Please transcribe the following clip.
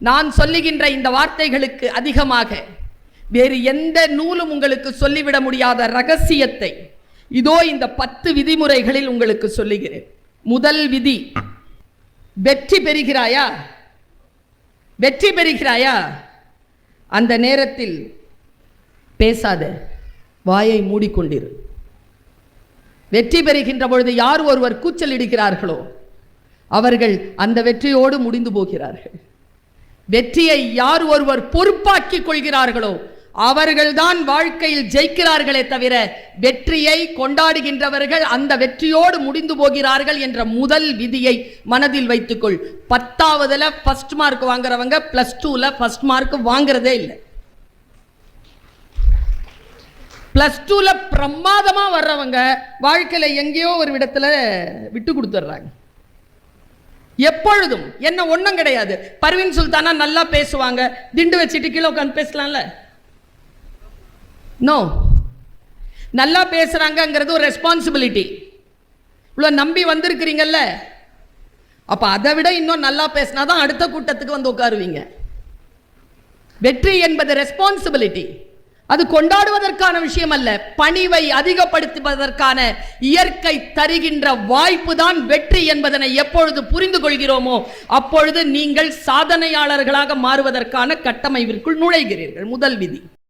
நான் சொல்லுகின்ற இந்த வார்த்தைகளுக்கு அதிகமாக வேறு எந்த நூலும் உங்களுக்கு சொல்லிவிட முடியாத ரகசியத்தை இதோ இந்த 10 விதிமுறைகளில் உங்களுக்கு சொல்லுகிறேன். முதல் விதி, வெற்றி பெறுகிறாயா? வெற்றி பெறுகிறாயா? அந்த நேரத்தில் பேசாத, வாயை மூடிக்கொண்டிரு. வெற்றி பெறுகின்ற பொழுது யார் ஒருவர் கூச்சலிடுகிறார்களோ அவர்கள் அந்த வெற்றியோடு முடிந்து போகிறார்கள். வெற்றியை யார் ஒருவர் பொறுப்பாக்கிக் கொள்கிறார்களோ அவர்கள்தான் வாழ்க்கையில் ஜெயிக்கிறார்களே தவிர வெற்றியை கொண்டாடுகின்றவர்கள் அந்த வெற்றியோடு முடிந்து போகிறார்கள் என்ற முதல் விதியை மனதில் வைத்துக்கொள். 10ஆவதுல ஃபர்ஸ்ட் மார்க் வாங்குறவங்க +2ல ஃபர்ஸ்ட் மார்க் வாங்குறதே இல்லை. +2ல பிரமாதமா வர்றவங்க வாழ்க்கையில எங்கேயோ ஒரு இடத்துல விட்டு கொடுத்துட்றாங்க. எப்பொழுதும் என்ன ஒண்ணும் கிடையாது. பர்வீன் சுல்தானா நல்லா பேசுவாங்க, திண்டு வச்சுட்டு கீழே உட்காந்து பேசலாம்ல? நோ. நல்லா பேசுறாங்கிறது ஒரு ரெஸ்பான்சிபிலிட்டி. இவ்வளவு நம்பி வந்திருக்கிறீங்கல்ல, அப்ப அதை விட இன்னும் நல்லா பேசினாதான் அடுத்த கூட்டத்துக்கு வந்து உட்காருவீங்க. வெற்றி என்பது ரெஸ்பான்சிபிலிட்டி. அது கொண்டாடுவதற்கான விஷயம் அல்ல, பணிவை அதிகப்படுத்துவதற்கான இயற்கை தருகின்ற வாய்ப்பு தான் வெற்றி என்பதனை எப்பொழுது புரிந்து கொள்கிறோமோ அப்பொழுது நீங்கள் சாதனையாளர்களாக மாறுவதற்கான கட்டமைப்பிற்குள் நுழைகிறீர்கள். முதல் விதி.